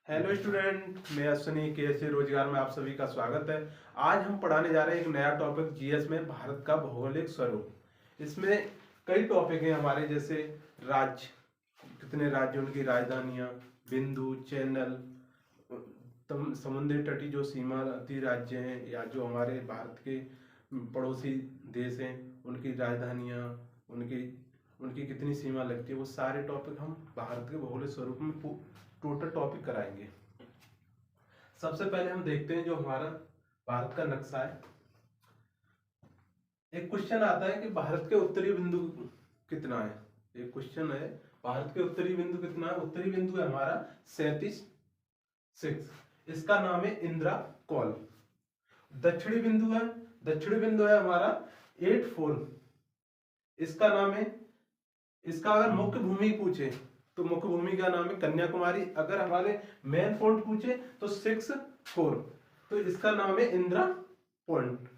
Hello student, मैं Ashwini KSC रोजगार में आप सभी का स्वागत है। आज हम पढ़ाने जा रहे हैं एक नया टॉपिक जीएस में, भारत का भौगोलिक स्वरूप। इसमें कई टॉपिक हैं हमारे, जैसे राज्य, कितने राज्य, उनकी राजधानियां, बिंदु, चैनल, समुद्री तटीय जो सीमावर्ती राज्य हैं या जो हमारे भारत के पड़ोसी देश हैं उनकी राजधानियां, उनकी उनकी कितनी सीमा लगती है, वो सारे टॉपिक हम भारत के भौगोलिक स्वरूप में टोटल टॉपिक कराएंगे। सबसे पहले हम देखते हैं जो हमारा भारत का नक्शा है। एक क्वेश्चन आता है कि भारत के उत्तरी बिंदु कितना है। एक क्वेश्चन है, भारत के उत्तरी बिंदु कितना है। उत्तरी बिंदु है हमारा 37, इसका नाम है इंदिरा कॉल। दक्षिणी बिंदु है हमारा 84, इसका नाम है, इसका अगर मुख्य भूमि पूछे तो मुख्य भूमि का नाम है कन्याकुमारी। अगर हमारे मेन पॉइंट पूछे तो 64, तो इसका नाम है इंदिरा पॉइंट।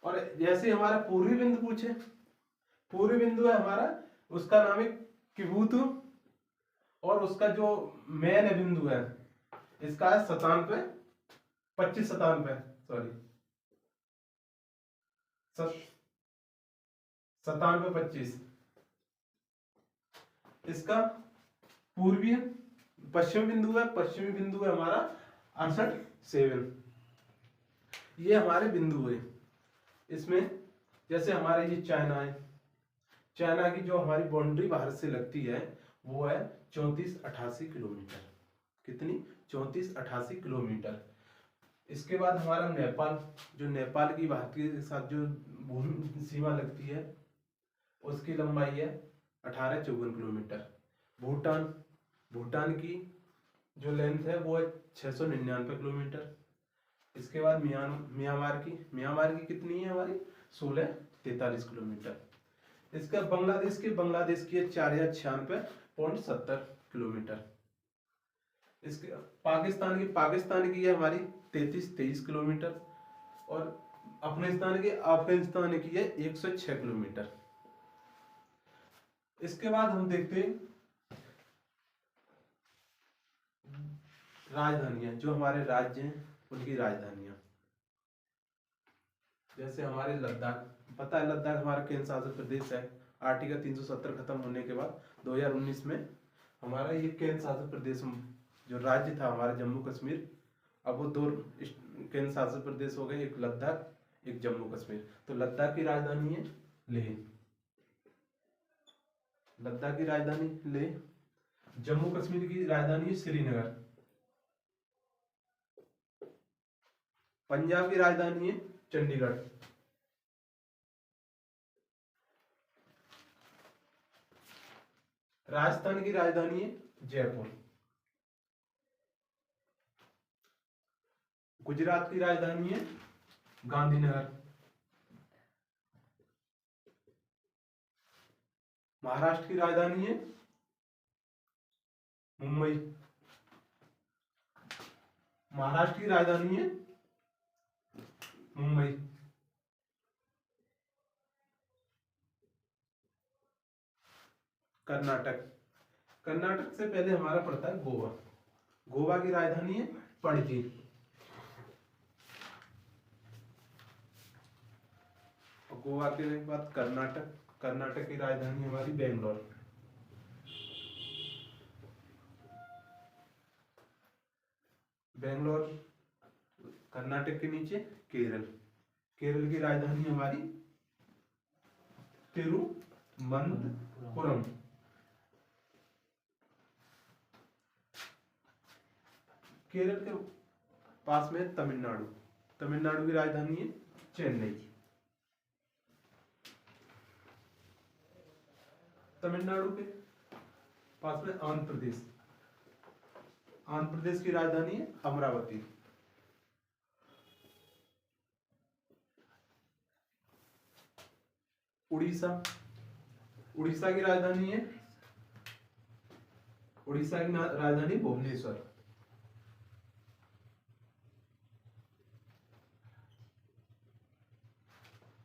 और जैसे हमारा पूर्वी बिंदु पूछे, पूर्वी बिंदु है हमारा, उसका नाम है किबूतु, और उसका जो मेन बिंदु है इसका है 97, 25, 97, सॉरी 97, 25, इसका पूर्वी है। पश्चिमी बिंदु है हमारा 68, 7। ये हमारे बिंदु है। इसमें जैसे हमारे ये चाइना है, चाइना की जो हमारी बाउंड्री भारत से लगती है वो है 34-88 किलोमीटर। कितनी? 34-88 किलोमीटर। इसके बाद हमारा नेपाल, जो नेपाल की भारत के साथ जो भूमि सीमा लगती है उसकी लंबाई है 18-54 किलोमीटर। भूटान की जो लेंथ है वो है 699 किलोमीटर। इसके बाद म्यांमार की कितनी है हमारी? 1643 किलोमीटर। इसका बांग्लादेश की है 4096.70 किलोमीटर। इसके पाकिस्तान की है हमारी 33-23 किलोमीटर। और अफगानिस्तान की है 106 किलोमीटर। इसके बाद हम देखते हैं राजधानियां, जो हमारे राज्य हैं उनकी राजधानियां। जैसे हमारे लद्दाख, पता है लद्दाख हमारा केंद्र शासित प्रदेश है। आर्टिकल 370 खत्म होने के बाद 2019 में हमारा ये केंद्र शासित प्रदेश, जो राज्य था हमारा जम्मू कश्मीर, अब वो 2 केंद्र शासित प्रदेश हो गए, एक लद्दाख, एक जम्मू कश्मीर। तो लद्दाख की राजधानी है लेह। लद्दाख की राजधानी लेह। जम्मू कश्मीर की राजधानी है श्रीनगर। पंजाब की राजधानी है चंडीगढ़। राजस्थान की राजधानी है जयपुर। गुजरात की राजधानी है गांधीनगर। महाराष्ट्र की राजधानी है मुंबई। महाराष्ट्र की राजधानी है मुंबई। कर्नाटक से पहले हमारा पड़ता है गोवा। गोवा की राजधानी है पणजी। और गोवा के बाद कर्नाटक की राजधानी हमारी बेंगलोर। कर्नाटक के नीचे केरल की राजधानी हमारी तिरुवनंतपुरम। केरल के पास में तमिलनाडु की राजधानी है चेन्नई। तमिलनाडु के पास में आंध्र प्रदेश की राजधानी है अमरावती। उड़ीसा की राजधानी भुवनेश्वर।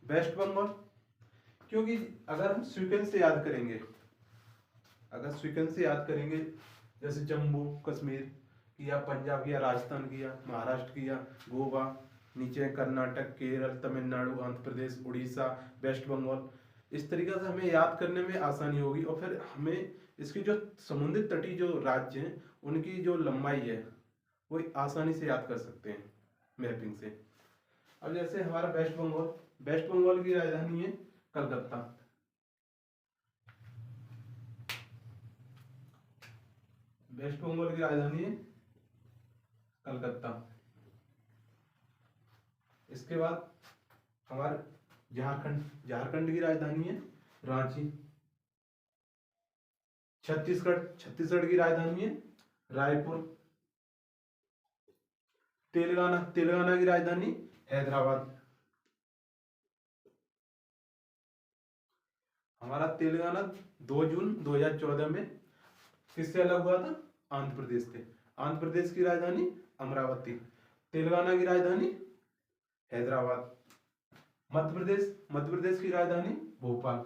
वेस्ट बंगाल, क्योंकि अगर हम सीक्वेंस से याद करेंगे, जैसे जम्मू कश्मीर किया, पंजाब किया, राजस्थान किया, महाराष्ट्र किया, गोवा, नीचे कर्नाटक, केरल, तमिलनाडु, आंध्र प्रदेश, उड़ीसा, वेस्ट बंगाल। इस तरीके से हमें याद करने में आसानी होगी और फिर हमें इसकी जो समुद्री तटीय जो राज्य हैं उनकी जो लंबाई है वो आसानी से याद कर सकते हैं मैपिंग से। अब जैसे हमारा वेस्ट बंगाल, वेस्ट बंगाल की राजधानी है कलकत्ता। वेस्ट बंगाल की राजधानी है कलकत्ता। इसके बाद हमारे झारखंड, झारखंड की राजधानी है रांची। छत्तीसगढ़, छत्तीसगढ़ की राजधानी है रायपुर। तेलंगाना, तेलंगाना की राजधानी हैदराबाद। हमारा तेलंगाना 2 जून 2014 में किससे अलग हुआ था? आंध्र प्रदेश से। आंध्र प्रदेश की राजधानी अमरावती। तेलंगाना की राजधानी हैदराबाद। मध्य प्रदेश, मध्य प्रदेश की राजधानी भोपाल।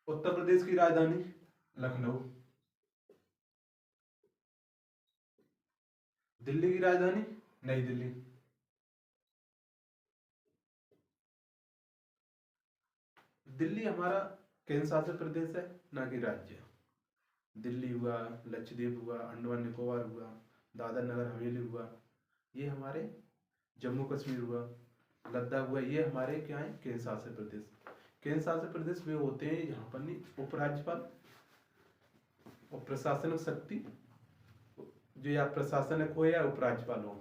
उत्तर प्रदेश की राजधानी लखनऊ। दिल्ली की राजधानी नई दिल्ली। दिल्ली हमारा केंद्र शासित प्रदेश है, ना कि राज्य। दिल्ली हुआ, लक्षद्वीप हुआ, अंडमान निकोबार हुआ, दादर नगर हवेली हुआ, ये हमारे जम्मू कश्मीर हुआ, लद्दाख हुआ, ये हमारे क्या है? केंद्र शासित प्रदेश। केंद्र शासित प्रदेश वे होते हैं जहाँ पर उपराज्यपाल और प्रशासनिक शक्ति जो या प्रशासनिक हो या उपराज्यपाल हो,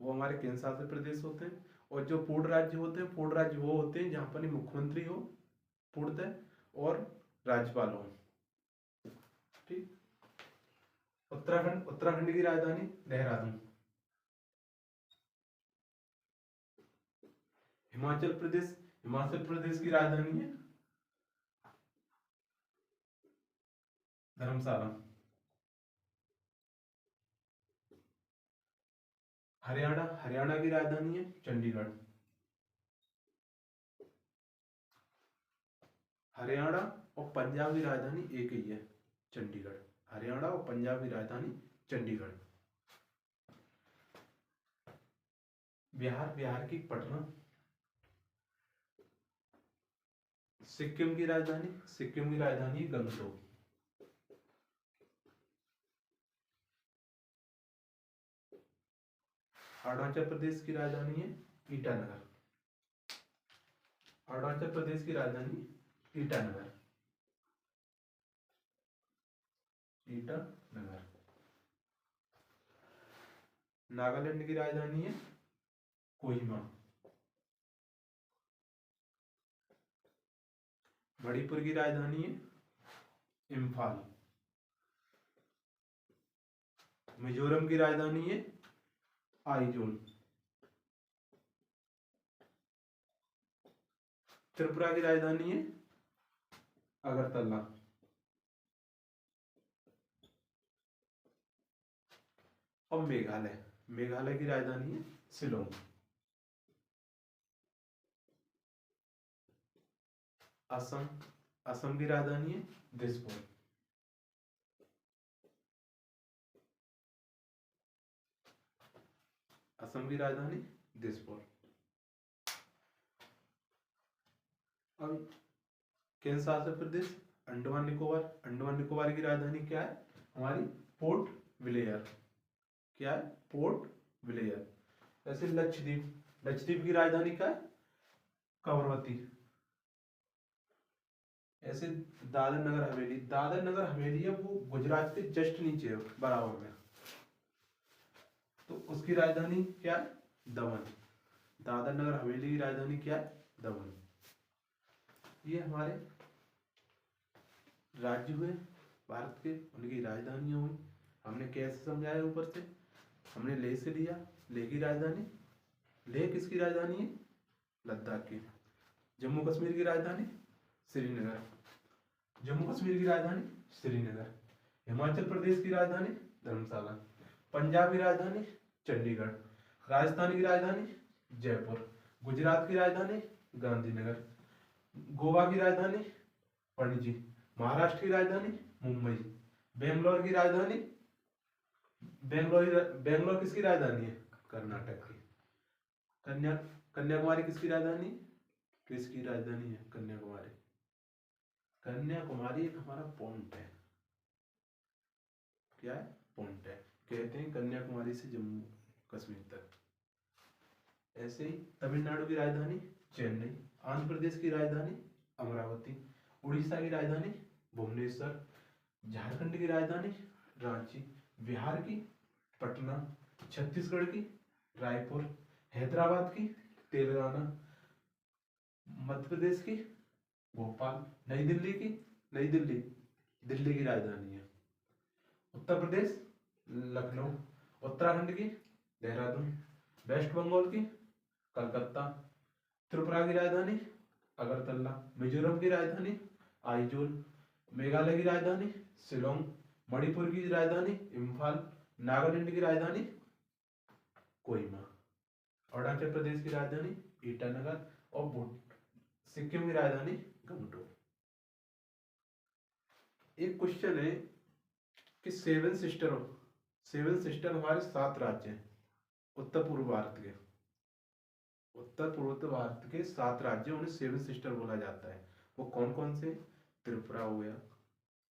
वो हमारे केंद्र शासित प्रदेश होते हैं। और जो पूर्ण राज्य होते हैं, पूर्ण राज्य वो होते हैं जहाँ पर मुख्यमंत्री हो पूर्णतः और राज्यपाल हो। ठीक। उत्तराखंड, उत्तराखंड की राजधानी देहरादून। हिमाचल प्रदेश, हिमाचल प्रदेश की राजधानी है धर्मशाला। हरियाणा, हरियाणा की राजधानी है चंडीगढ़। हरियाणा और पंजाब की राजधानी एक ही है, चंडीगढ़। हरियाणा और पंजाब की राजधानी चंडीगढ़। बिहार, बिहार की पटना। सिक्किम की राजधानी, सिक्किम की राजधानी गंगटोक। अरुणाचल प्रदेश की राजधानी है ईटानगर। अरुणाचल प्रदेश की राजधानी ईटानगर। ईटानगर। नागालैंड की राजधानी है कोहिमा। मणिपुर की राजधानी है इम्फाल। मिजोरम की राजधानी है आइजोल। त्रिपुरा की राजधानी है अगरतला। और मेघालय, मेघालय की राजधानी है शिलोंग। असम, असम की राजधानी है दिसपुर। असम की राजधानी दिसपुर। अब केंद्र शासित प्रदेश अंडमान निकोबार। अंडमान निकोबार की राजधानी क्या है? हमारी पोर्ट ब्लेयर। क्या है? Port Blair. जैसे लक्षद्वीप, लक्षद्वीप की राजधानी क्या है? कवरवती। ऐसे दादर नगर हवेली, दादर नगर हवेली है वो गुजरात के जस्ट नीचे है, बराबर में, तो उसकी राजधानी क्या है? दमन। दादर नगर हवेली की राजधानी क्या है? दमन। ये हमारे राज्य हुए भारत के, उनकी राजधानियां हुई। हमने कैसे समझाया? ऊपर से हमने लेह से लिया, लेह की राजधानी, लेह किसकी राजधानी है? लद्दाख की। जम्मू कश्मीर की राजधानी श्रीनगर। जम्मू कश्मीर की राजधानी श्रीनगर। हिमाचल प्रदेश की राजधानी धर्मशाला। पंजाब की राजधानी चंडीगढ़। राजस्थान की राजधानी जयपुर। गुजरात की राजधानी गांधीनगर। गोवा की राजधानी पणजी। महाराष्ट्र की राजधानी मुंबई। बेंगलोर की राजधानी, बेंगलोर किसकी राजधानी है? कर्नाटक की। कन्याकुमारी किसकी राजधानी? किसकी राजधानी है कन्याकुमारी? कन्याकुमारी एक हमारा पॉइंट है। क्या है? पॉइंट है। कहते हैं कन्याकुमारी से जम्मू कश्मीर तक। ऐसे ही तमिलनाडु की राजधानी चेन्नई, आंध्र प्रदेश की राजधानी अमरावती, उड़ीसा की राजधानी भुवनेश्वर, झारखंड की राजधानी रांची, बिहार की पटना, छत्तीसगढ़ की रायपुर, हैदराबाद की तेलंगाना, मध्य प्रदेश की भोपाल, नई दिल्ली दिल्ली की राजधानी है, उत्तर प्रदेश लखनऊ, उत्तराखंड की देहरादून, वेस्ट बंगाल की कलकत्ता, त्रिपुरा की राजधानी अगरतला, मिजोरम की राजधानी आइजोल, मेघालय की राजधानी शिलोंग, मणिपुर की राजधानी इम्फाल, नागालैंड की राजधानी कोहिमा, अरुणाचल प्रदेश की राजधानी ईटानगर और सिक्किम की राजधानी गंगटोक। एक क्वेश्चन है कि सेवन सिस्टर हमारे 7 राज्य हैं उत्तर पूर्व भारत के। उत्तर पूर्व भारत के 7 राज्य, उन्हें सेवन सिस्टर बोला जाता है। वो कौन कौन से? त्रिपुरा हो गया,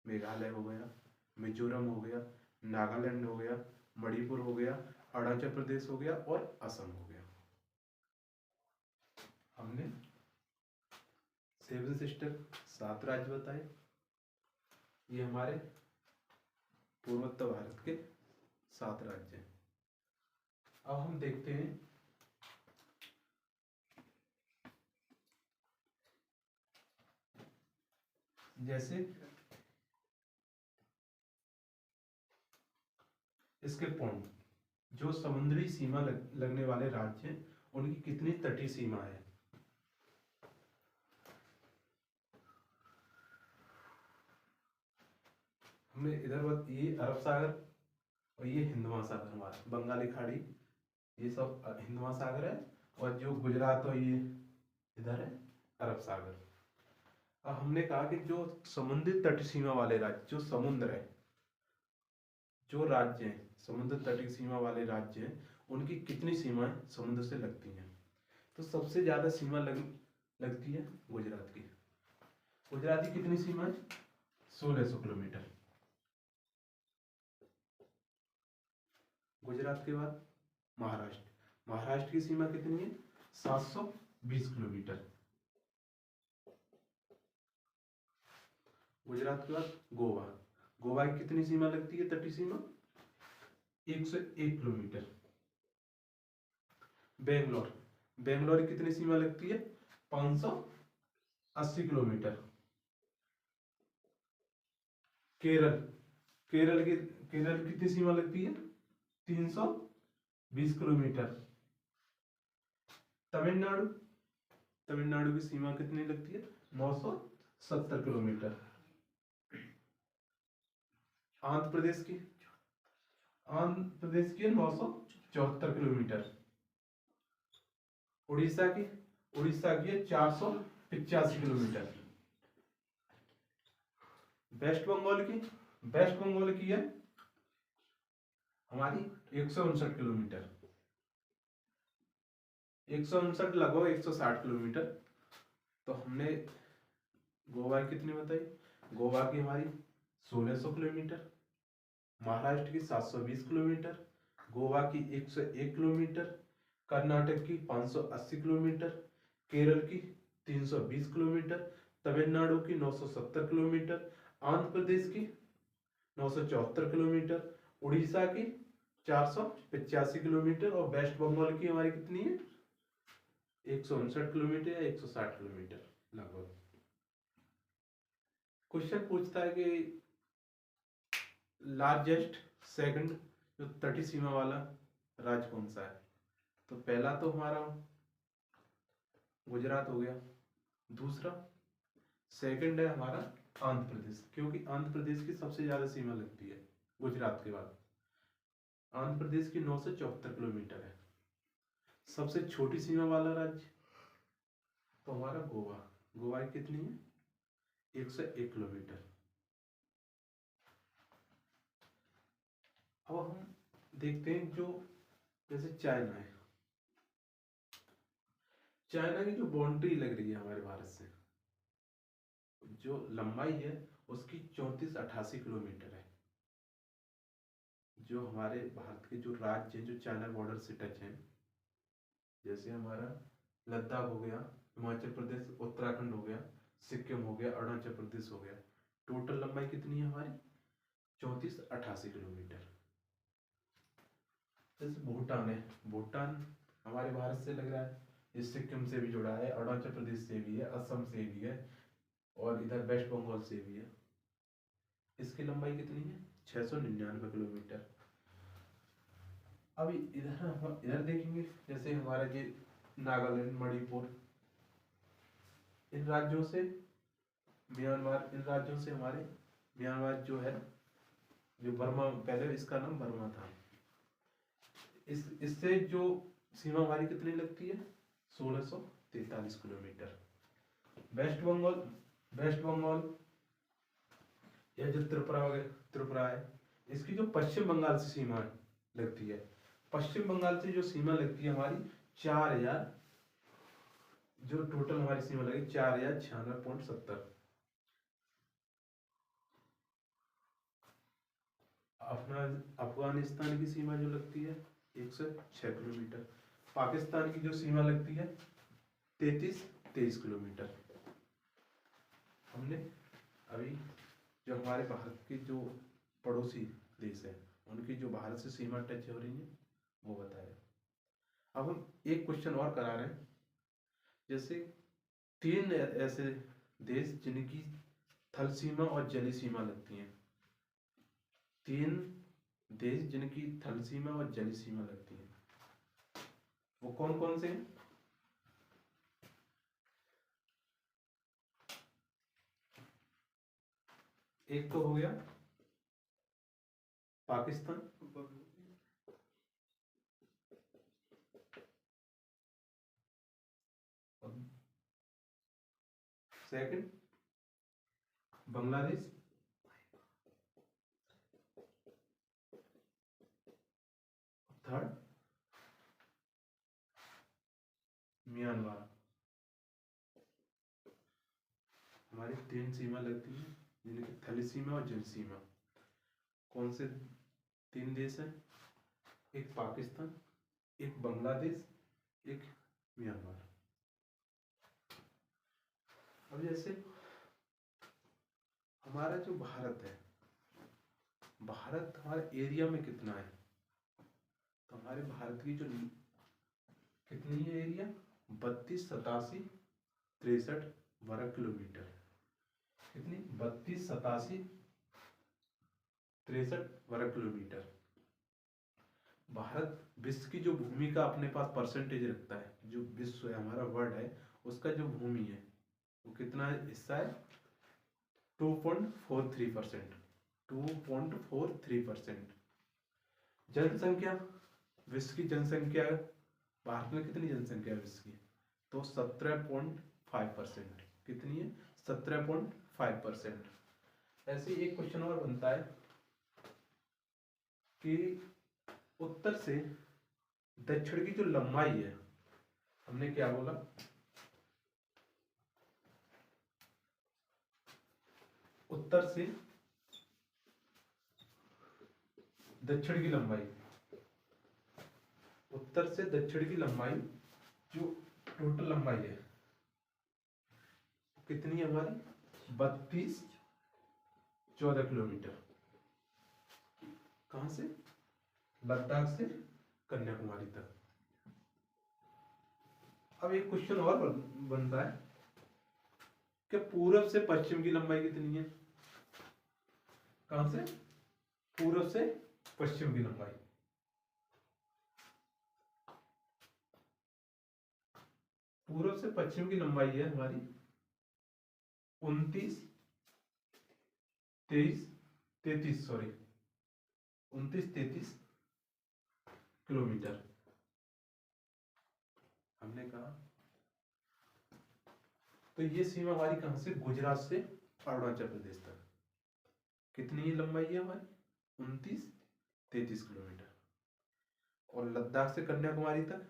मेघालय हो गया, मिजोरम हो गया, नागालैंड हो गया, मणिपुर हो गया, अरुणाचल प्रदेश हो गया और असम हो गया। हमने सेवन सिस्टर 7 राज्य बताए। ये हमारे पूर्वोत्तर भारत के 7 राज्य हैं। अब हम देखते हैं जैसे इसके पॉइंट, जो समुद्री सीमा लगने वाले राज्य हैं उनकी कितनी तटीय सीमा है। हमने इधर ये अरब सागर और ये हिंद महासागर, हमारा बंगाली खाड़ी, ये सब हिंद महासागर है, और जो गुजरात और ये इधर है अरब सागर। अब हमने कहा कि जो समुद्री तटीय सीमा वाले राज्य, जो समुद्र है, जो राज्य हैं समुद्र तटीय सीमा वाले राज्य हैं, उनकी कितनी सीमाएं समुद्र से लगती हैं। तो सबसे ज्यादा सीमा लगती है गुजरात की। गुजरात की कितनी सीमाएं? 1600 किलोमीटर। गुजरात के बाद महाराष्ट्र की सीमा कितनी है? 720 किलोमीटर। गुजरात के बाद गोवा की कितनी सीमा लगती है तटीय सीमा? 101 किलोमीटर। बेंगलोर की कितनी सीमा लगती है? 580 किलोमीटर। केरल की कितनी सीमा लगती है? 320 किलोमीटर। तमिलनाडु की सीमा कितनी लगती है? 970 किलोमीटर। आंध्र प्रदेश की है 974 किलोमीटर। उड़ीसा की है 485 किलोमीटर। वेस्ट बंगाल की है हमारी 159 किलोमीटर। 159 लगभग 160 किलोमीटर। तो हमने गोवा की कितनी बताई? गोवा की हमारी 1600 किलोमीटर, महाराष्ट्र की 720 किलोमीटर, गोवा की 101 किलोमीटर, कर्नाटक की 580 किलोमीटर, केरल की 320 किलोमीटर, तमिलनाडु की 970 किलोमीटर, आंध्र प्रदेश की 974 किलोमीटर, उड़ीसा की 485 किलोमीटर और वेस्ट बंगाल की हमारी कितनी है? 159 किलोमीटर या 160 किलोमीटर लगभग। क्वेश्चन पूछता है कि लार्जेस्ट सेकंड जो तटीय सीमा वाला राज्य कौन सा है। तो पहला तो हमारा गुजरात हो गया, दूसरा सेकंड है हमारा आंध्र प्रदेश, क्योंकि आंध्र प्रदेश की सबसे ज्यादा सीमा लगती है गुजरात के बाद। आंध्र प्रदेश की 974 किलोमीटर है। सबसे छोटी सीमा वाला राज्य तो हमारा गोवा की कितनी है? 101 किलोमीटर। देखते हैं जो जैसे चाइना है, चाइना की जो बाउंड्री लग रही है हमारे भारत से, जो लंबाई है उसकी 3488 किलोमीटर है। जो हमारे भारत के जो राज्य हैं जो चाइना बॉर्डर से टच हैं, जैसे हमारा लद्दाख हो गया, हिमाचल प्रदेश, उत्तराखंड हो गया, सिक्किम हो गया, अरुणाचल प्रदेश हो गया, टोटल लंबाई कितनी है हमारी 3488 किलोमीटर। जैसे भूटान है, भूटान हमारे भारत से लग रहा है, ये सिक्किम से भी जुड़ा है, अरुणाचल प्रदेश से भी है, असम से भी है, और इधर वेस्ट बंगाल से भी है। इसकी लंबाई कितनी है 699 किलोमीटर। अभी इधर देखेंगे, जैसे हमारा ये नागालैंड, मणिपुर, इन राज्यों से म्यांमार, इन राज्यों से हमारे म्यांमार जो है, जो बर्मा, पहले इसका नाम बर्मा था, इससे जो सीमा हमारी कितनी लगती है 1643 kilometre. West Bengal, West Bengal या जो त्रिपुरा वगैरह, त्रिपुरा है, इसकी जो पश्चिम बंगाल से सीमा लगती है, पश्चिम बंगाल से जो सीमा लगती है हमारी 4000, जो टोटल हमारी सीमा लगी 4096.70। अपना अफगानिस्तान की सीमा जो लगती है 106 किलोमीटर। पाकिस्तान की जो सीमा लगती है 23 किलोमीटर। हमने अभी जो हमारे भारत के जो पड़ोसी देश है उनकी जो भारत से सीमा टच हो रही है वो बताया। अब हम एक क्वेश्चन और करा रहे हैं, जैसे 3 ऐसे देश जिनकी थल सीमा और जली सीमा लगती हैं, 3 देश जिनकी थल सीमा और जली सीमा लगती है, वो कौन कौन से हैं? एक तो हो गया Pakistan, second Bangladesh, third Myanmar. हमारी 3 सीमा लगती है जिनकी थल सीमा और जल सीमा। कौन से 3 देश हैं? एक पाकिस्तान, एक बांग्लादेश, एक म्यांमार। अब जैसे हमारा जो भारत है, भारत हमारे एरिया में कितना है, तो हमारे भारत की जो कितनी है एरिया 328763 वर्ग किलोमीटर। कितनी 328763 वर्ग किलोमीटर। भारत विश्व की जो भूमि का अपने पास परसेंटेज रखता है, जो विश्व है हमारा वर्ल्ड है उसका जो भूमि है वो कितना हिस्सा है 2.43%। 2.43%। जनसंख्या, विश्व की जनसंख्या, भारत में कितनी जनसंख्या है विश्व की, तो 17.5%। कितनी है 17.5%। ऐसे एक क्वेश्चन और बनता है कि उत्तर से दक्षिण की जो लंबाई है, हमने क्या बोला, उत्तर से दक्षिण की लंबाई, उत्तर से दक्षिण की लंबाई जो टोटल लंबाई है कितनी है हमारी 3214 किलोमीटर। कहां से? लद्दाख से कन्याकुमारी तक। अब एक क्वेश्चन और बनता है कि पूरब से पश्चिम की लंबाई कितनी है? कहां से? पूरब से पश्चिम की लंबाई। पूरब से पश्चिम की लंबाई है हमारी 29 23 33 सॉरी 29-33 किलोमीटर। हमने कहा तो ये सीमा हमारी कहां से? गुजरात से अरुणाचल प्रदेश तक। कितनी लंबाई है हमारी 29-33 किलोमीटर। और लद्दाख से कन्याकुमारी तक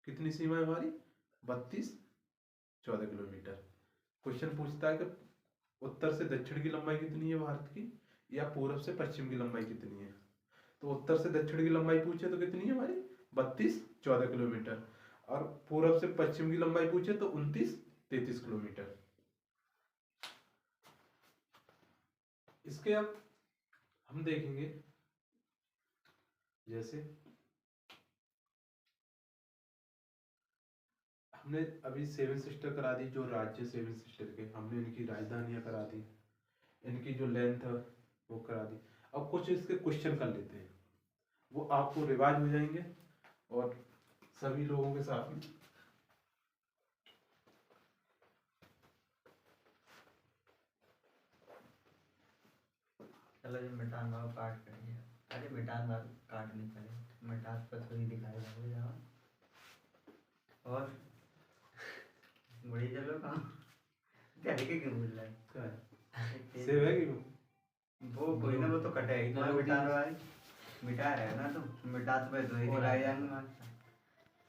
कितनी सीमा है हमारी? 32-14 किलोमीटर। क्वेश्चन पूछता है कि उत्तर से दक्षिण की लंबाई कितनी है भारत की, या पूर्व से पश्चिम की लंबाई कितनी है। तो उत्तर से दक्षिण की लंबाई पूछे तो कितनी है हमारी? 32-14 किलोमीटर। और पूर्व से पश्चिम की लंबाई पूछे तो 29-33 किलोमीटर। इसके अब हम देखेंगे, जैसे हमने अभी सेवन सिस्टर करा दी, जो राज्य सेवन सिस्टर के, हमने इनकी राजधानियां करा दी, इनकी जो लेंथ है वो करा दी। अब कुछ इसके क्वेश्चन कर लेते हैं, वो आपको रिवाइज हो जाएंगे और सभी लोगों के साथ में। चलो जो मिटान भाव काट करिए। अरे मिटान भाव काट नहीं करे, मिटास पर थोड़ी दिखाई दे जाओ। और बड़ी चलो कहाँ तरीके क्यों बोल रहा है? क्या है? सेव है कि वो कोई ना, वो तो कटे ही ना मिटा रहा है, मिटा रहे ना, तो मिटा तो दो ही दिखाई जाएंगे।